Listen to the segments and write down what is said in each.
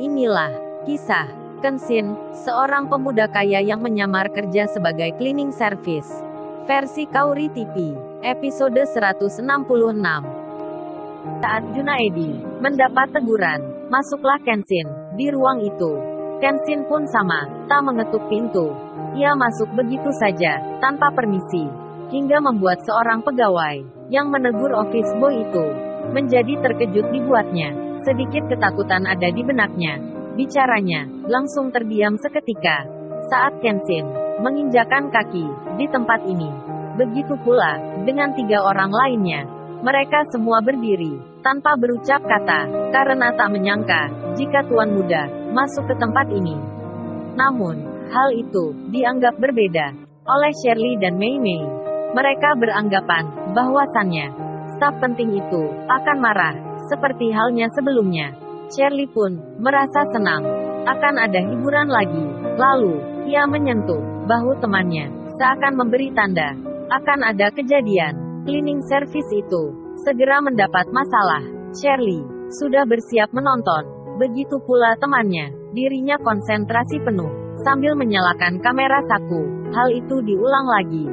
Inilah kisah Kenshin, seorang pemuda kaya yang menyamar kerja sebagai cleaning service. Versi Kaori TV, episode 166. Saat Junaedi mendapat teguran, masuklah Kenshin di ruang itu. Kenshin pun sama, tak mengetuk pintu. Ia masuk begitu saja, tanpa permisi, hingga membuat seorang pegawai yang menegur office boy itu menjadi terkejut dibuatnya. Sedikit ketakutan ada di benaknya. Bicaranya langsung terdiam seketika saat Kenshin menginjakan kaki di tempat ini. Begitu pula dengan 3 orang lainnya. Mereka semua berdiri tanpa berucap kata, karena tak menyangka jika tuan muda masuk ke tempat ini. Namun, hal itu dianggap berbeda oleh Shirley dan Mei Mei. Mereka beranggapan bahwasannya staf penting itu akan marah, seperti halnya sebelumnya. Shirley pun merasa senang akan ada hiburan lagi. Lalu, ia menyentuh bahu temannya, seakan memberi tanda akan ada kejadian. Cleaning service itu segera mendapat masalah. Shirley sudah bersiap menonton. Begitu pula temannya. Dirinya konsentrasi penuh sambil menyalakan kamera saku. Hal itu diulang lagi.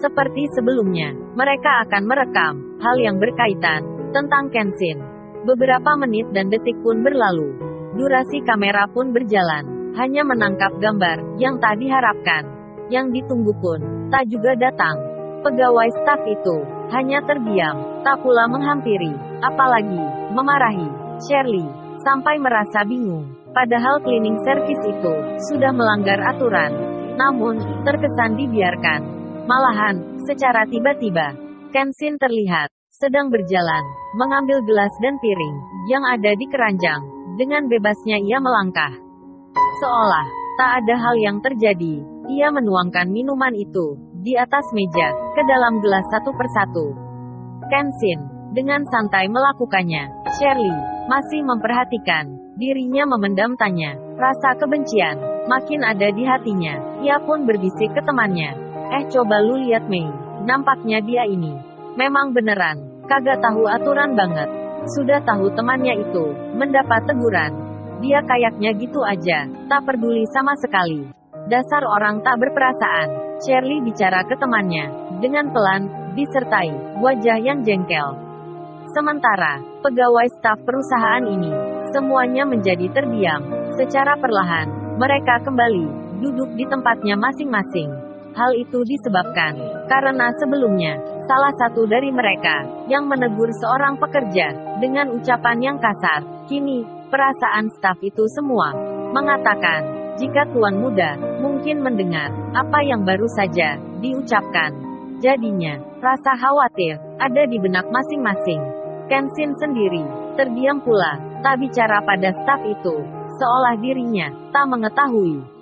Seperti sebelumnya, mereka akan merekam hal yang berkaitan tentang Kenshin. Beberapa menit dan detik pun berlalu. Durasi kamera pun berjalan, hanya menangkap gambar yang tak diharapkan. Yang ditunggu pun tak juga datang. Pegawai staf itu hanya terdiam, tak pula menghampiri, apalagi memarahi Shirley, sampai merasa bingung. Padahal cleaning service itu sudah melanggar aturan, namun terkesan dibiarkan. Malahan, secara tiba-tiba, Kenshin terlihat sedang berjalan, mengambil gelas dan piring yang ada di keranjang. Dengan bebasnya ia melangkah, seolah tak ada hal yang terjadi. Ia menuangkan minuman itu di atas meja, ke dalam gelas satu persatu. Kenshin dengan santai melakukannya. Shirley masih memperhatikan. Dirinya memendam tanya. Rasa kebencian makin ada di hatinya. Ia pun berbisik ke temannya. Coba lu lihat Mei. Nampaknya dia ini memang beneran kagak tahu aturan banget. Sudah tahu temannya itu mendapat teguran, dia kayaknya gitu aja, tak peduli sama sekali. Dasar orang tak berperasaan. Shirley bicara ke temannya dengan pelan, disertai wajah yang jengkel. Sementara pegawai staf perusahaan ini semuanya menjadi terdiam. Secara perlahan mereka kembali duduk di tempatnya masing-masing. Hal itu disebabkan karena sebelumnya salah satu dari mereka yang menegur seorang pekerja dengan ucapan yang kasar. Kini, perasaan staf itu semua mengatakan jika tuan muda mungkin mendengar apa yang baru saja diucapkan. Jadinya, rasa khawatir ada di benak masing-masing. Kenshin sendiri terdiam pula, tak bicara pada staf itu, seolah dirinya tak mengetahui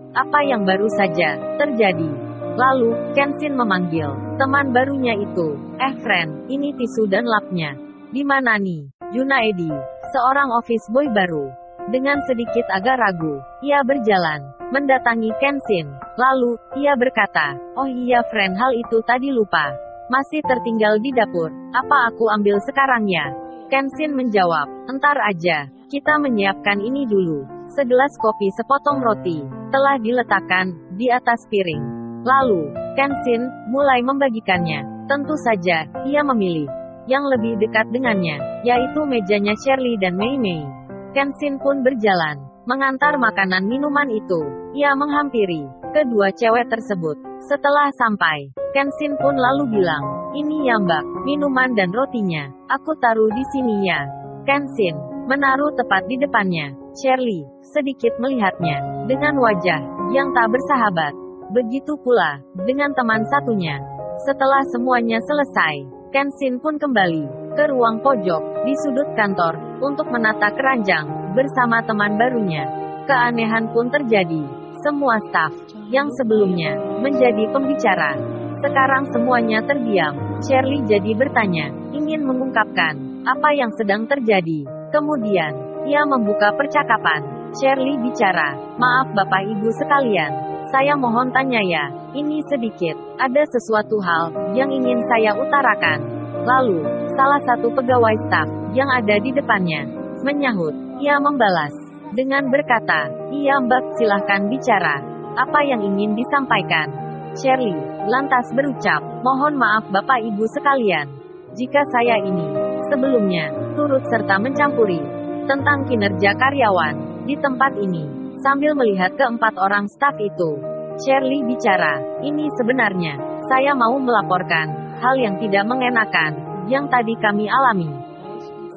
apa yang baru saja terjadi. Lalu, Kenshin memanggil teman barunya itu. Friend, ini tisu dan lapnya. Di mana nih? Junaedi, seorang office boy baru. Dengan sedikit agak ragu, ia berjalan mendatangi Kenshin. Lalu, ia berkata, oh iya friend, hal itu tadi lupa. Masih tertinggal di dapur. Apa aku ambil sekarang ya? Kenshin menjawab, entar aja. Kita menyiapkan ini dulu. Segelas kopi, sepotong roti telah diletakkan di atas piring. Lalu, Kenshin mulai membagikannya. Tentu saja, ia memilih yang lebih dekat dengannya, yaitu mejanya Shirley dan Mei Mei. Kenshin pun berjalan mengantar makanan minuman itu. Ia menghampiri kedua cewek tersebut. Setelah sampai, Kenshin pun lalu bilang, ini ya mbak, minuman dan rotinya. Aku taruh di sini ya. Kenshin menaruh tepat di depannya. Shirley sedikit melihatnya dengan wajah yang tak bersahabat. Begitu pula dengan teman satunya. Setelah semuanya selesai, Kenshin pun kembali ke ruang pojok di sudut kantor untuk menata keranjang bersama teman barunya. Keanehan pun terjadi. Semua staf yang sebelumnya menjadi pembicara, sekarang semuanya terdiam. Shirley jadi bertanya, ingin mengungkapkan apa yang sedang terjadi. Kemudian, ia membuka percakapan. Shirley bicara, maaf Bapak Ibu sekalian. Saya mohon tanya ya, ini sedikit, ada sesuatu hal yang ingin saya utarakan. Lalu, salah satu pegawai staf yang ada di depannya menyahut. Ia membalas, Dengan berkata, "Iya Mbak, silahkan bicara. Apa yang ingin disampaikan?" Shirley lantas berucap, "Mohon maaf Bapak Ibu sekalian. Jika saya ini sebelumnya turut serta mencampuri tentang kinerja karyawan di tempat ini." Sambil melihat keempat orang staf itu, Shirley bicara, "Ini sebenarnya, saya mau melaporkan hal yang tidak mengenakan yang tadi kami alami."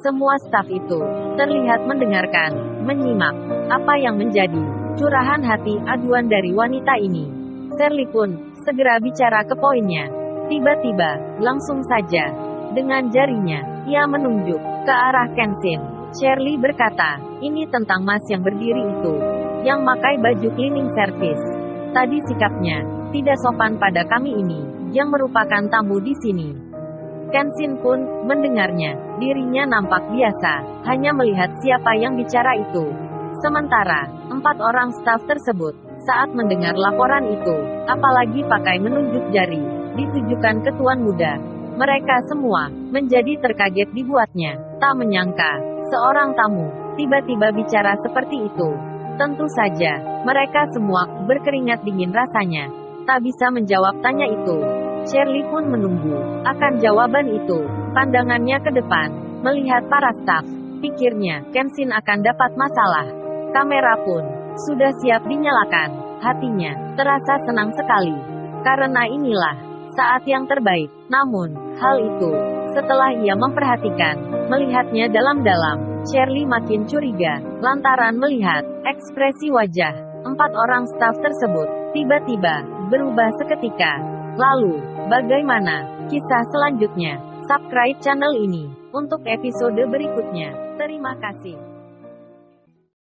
Semua staf itu terlihat mendengarkan, menyimak apa yang menjadi curahan hati aduan dari wanita ini. Shirley pun segera bicara ke poinnya. Tiba-tiba, langsung saja, dengan jarinya, ia menunjuk ke arah Kenshin. Shirley berkata, "Ini tentang Mas yang berdiri itu, yang pakai baju cleaning service. Tadi sikapnya tidak sopan pada kami ini, yang merupakan tamu di sini." Kenshin pun mendengarnya. Dirinya nampak biasa, hanya melihat siapa yang bicara itu. Sementara, 4 orang staf tersebut, saat mendengar laporan itu, apalagi pakai menunjuk jari, ditujukan ke Tuan Muda. Mereka semua menjadi terkaget dibuatnya. Tak menyangka, seorang tamu tiba-tiba bicara seperti itu. Tentu saja, mereka semua berkeringat dingin rasanya. Tak bisa menjawab tanya itu. Shirley pun menunggu akan jawaban itu. Pandangannya ke depan, melihat para staf. Pikirnya, Kenshin akan dapat masalah. Kamera pun sudah siap dinyalakan. Hatinya terasa senang sekali. Karena inilah saat yang terbaik. Namun, hal itu, setelah ia memperhatikan, melihatnya dalam-dalam, Shirley makin curiga, lantaran melihat ekspresi wajah 4 orang staf tersebut, tiba-tiba berubah seketika. Lalu, bagaimana kisah selanjutnya? Subscribe channel ini untuk episode berikutnya. Terima kasih.